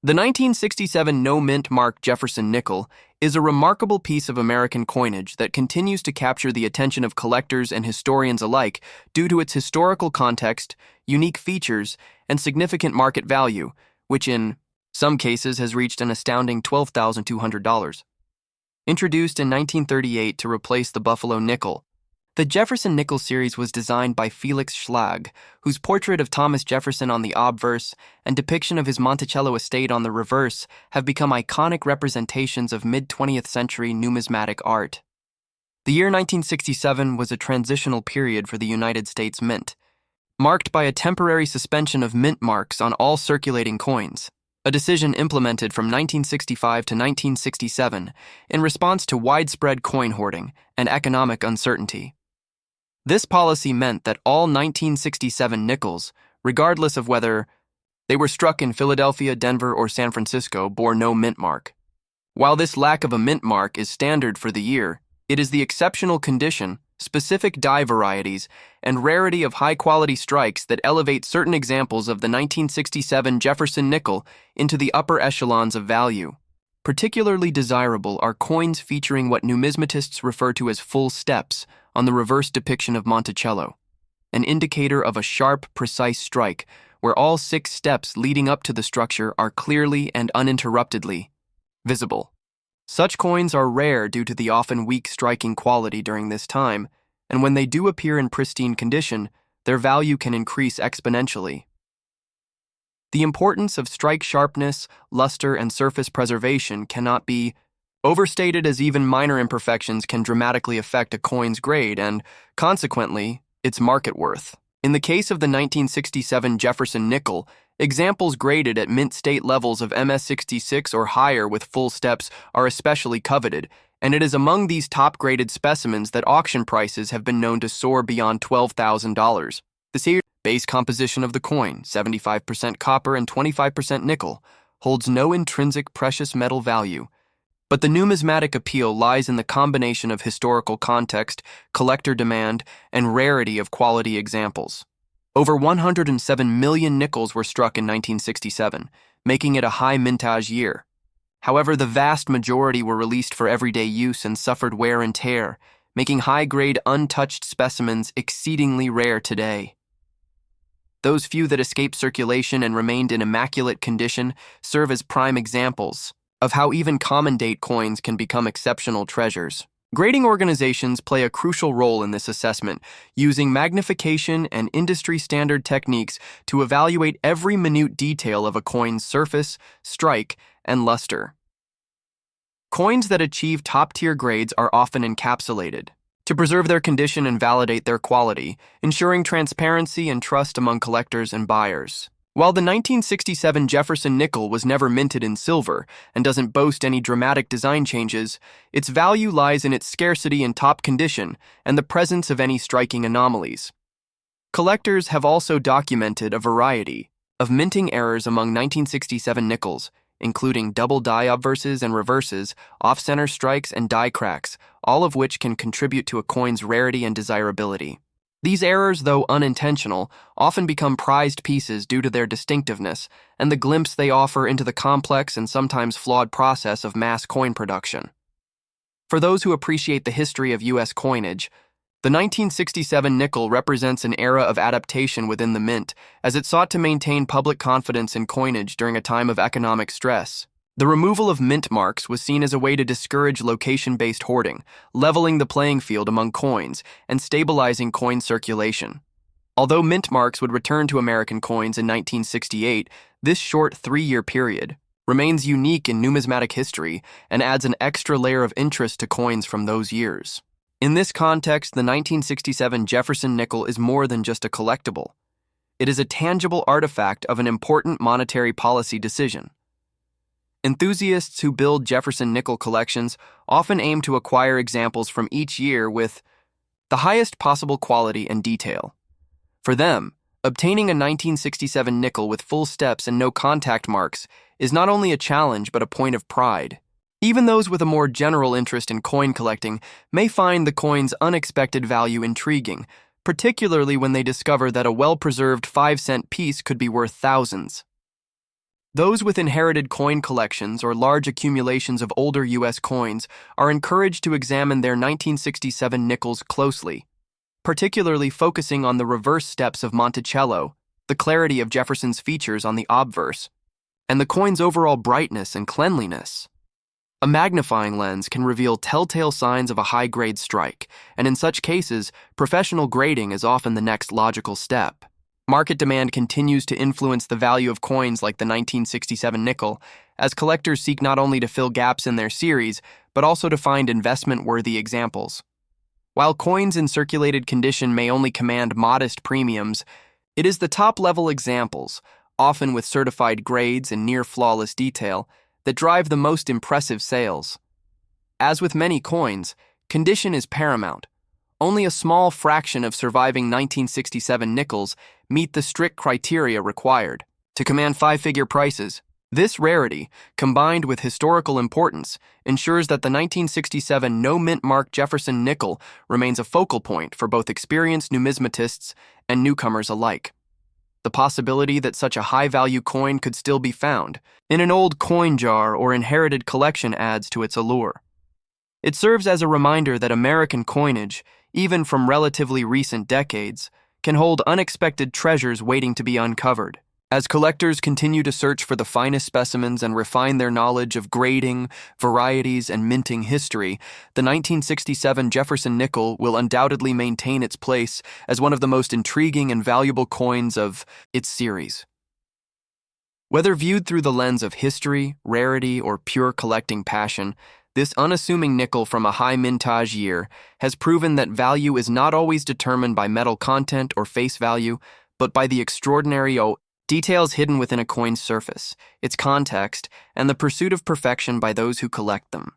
The 1967 no-mint mark Jefferson nickel is a remarkable piece of American coinage that continues to capture the attention of collectors and historians alike due to its historical context, unique features, and significant market value, which in some cases has reached an astounding $12,200. Introduced in 1938 to replace the Buffalo nickel, the Jefferson nickel series was designed by Felix Schlag, whose portrait of Thomas Jefferson on the obverse and depiction of his Monticello estate on the reverse have become iconic representations of mid-20th century numismatic art. The year 1967 was a transitional period for the United States Mint, marked by a temporary suspension of mint marks on all circulating coins, a decision implemented from 1965 to 1967 in response to widespread coin hoarding and economic uncertainty. This policy meant that all 1967 nickels, regardless of whether they were struck in Philadelphia, Denver, or San Francisco, bore no mint mark. While this lack of a mint mark is standard for the year, it is the exceptional condition, specific die varieties, and rarity of high-quality strikes that elevate certain examples of the 1967 Jefferson nickel into the upper echelons of value. Particularly desirable are coins featuring what numismatists refer to as full steps on the reverse depiction of Monticello, an indicator of a sharp, precise strike where all 6 steps leading up to the structure are clearly and uninterruptedly visible. Such coins are rare due to the often weak striking quality during this time, and when they do appear in pristine condition, their value can increase exponentially. The importance of strike sharpness, luster, and surface preservation cannot be overstated, as even minor imperfections can dramatically affect a coin's grade and, consequently, its market worth. In the case of the 1967 Jefferson nickel, examples graded at mint state levels of MS66 or higher with full steps are especially coveted, and it is among these top-graded specimens that auction prices have been known to soar beyond $12,000. The base composition of the coin, 75% copper and 25% nickel, holds no intrinsic precious metal value, but the numismatic appeal lies in the combination of historical context, collector demand, and rarity of quality examples. Over 107 million nickels were struck in 1967, making it a high mintage year. However, the vast majority were released for everyday use and suffered wear and tear, making high-grade untouched specimens exceedingly rare today. Those few that escaped circulation and remained in immaculate condition serve as prime examples of how even common date coins can become exceptional treasures. Grading organizations play a crucial role in this assessment, using magnification and industry-standard techniques to evaluate every minute detail of a coin's surface, strike, and luster. Coins that achieve top-tier grades are often encapsulated to preserve their condition and validate their quality, ensuring transparency and trust among collectors and buyers. While the 1967 Jefferson nickel was never minted in silver and doesn't boast any dramatic design changes, its value lies in its scarcity in top condition and the presence of any striking anomalies. Collectors have also documented a variety of minting errors among 1967 nickels, including double die obverses and reverses, off-center strikes, and die cracks, all of which can contribute to a coin's rarity and desirability. These errors, though unintentional, often become prized pieces due to their distinctiveness and the glimpse they offer into the complex and sometimes flawed process of mass coin production. For those who appreciate the history of U.S. coinage, the 1967 nickel represents an era of adaptation within the mint as it sought to maintain public confidence in coinage during a time of economic stress. The removal of mint marks was seen as a way to discourage location-based hoarding, leveling the playing field among coins and stabilizing coin circulation. Although mint marks would return to American coins in 1968, this short 3-year period remains unique in numismatic history and adds an extra layer of interest to coins from those years. In this context, the 1967 Jefferson nickel is more than just a collectible. It is a tangible artifact of an important monetary policy decision. Enthusiasts who build Jefferson nickel collections often aim to acquire examples from each year with the highest possible quality and detail. For them, obtaining a 1967 nickel with full steps and no contact marks is not only a challenge but a point of pride. Even those with a more general interest in coin collecting may find the coin's unexpected value intriguing, particularly when they discover that a well-preserved 5-cent piece could be worth thousands. Those with inherited coin collections or large accumulations of older U.S. coins are encouraged to examine their 1967 nickels closely, particularly focusing on the reverse steps of Monticello, the clarity of Jefferson's features on the obverse, and the coin's overall brightness and cleanliness. A magnifying lens can reveal telltale signs of a high-grade strike, and in such cases, professional grading is often the next logical step. Market demand continues to influence the value of coins like the 1967 nickel, as collectors seek not only to fill gaps in their series, but also to find investment-worthy examples. While coins in circulated condition may only command modest premiums, it is the top-level examples, often with certified grades and near-flawless detail, that drive the most impressive sales. As with many coins, condition is paramount. Only a small fraction of surviving 1967 nickels meet the strict criteria required to command five-figure prices. This rarity, combined with historical importance, ensures that the 1967 no-mint mark Jefferson nickel remains a focal point for both experienced numismatists and newcomers alike. The possibility that such a high-value coin could still be found in an old coin jar or inherited collection adds to its allure. It serves as a reminder that American coinage, even from relatively recent decades, can hold unexpected treasures waiting to be uncovered. As collectors continue to search for the finest specimens and refine their knowledge of grading, varieties, and minting history, the 1967 Jefferson nickel will undoubtedly maintain its place as one of the most intriguing and valuable coins of its series. Whether viewed through the lens of history, rarity, or pure collecting passion, this unassuming nickel from a high mintage year has proven that value is not always determined by metal content or face value, but by the extraordinary details hidden within a coin's surface, its context, and the pursuit of perfection by those who collect them.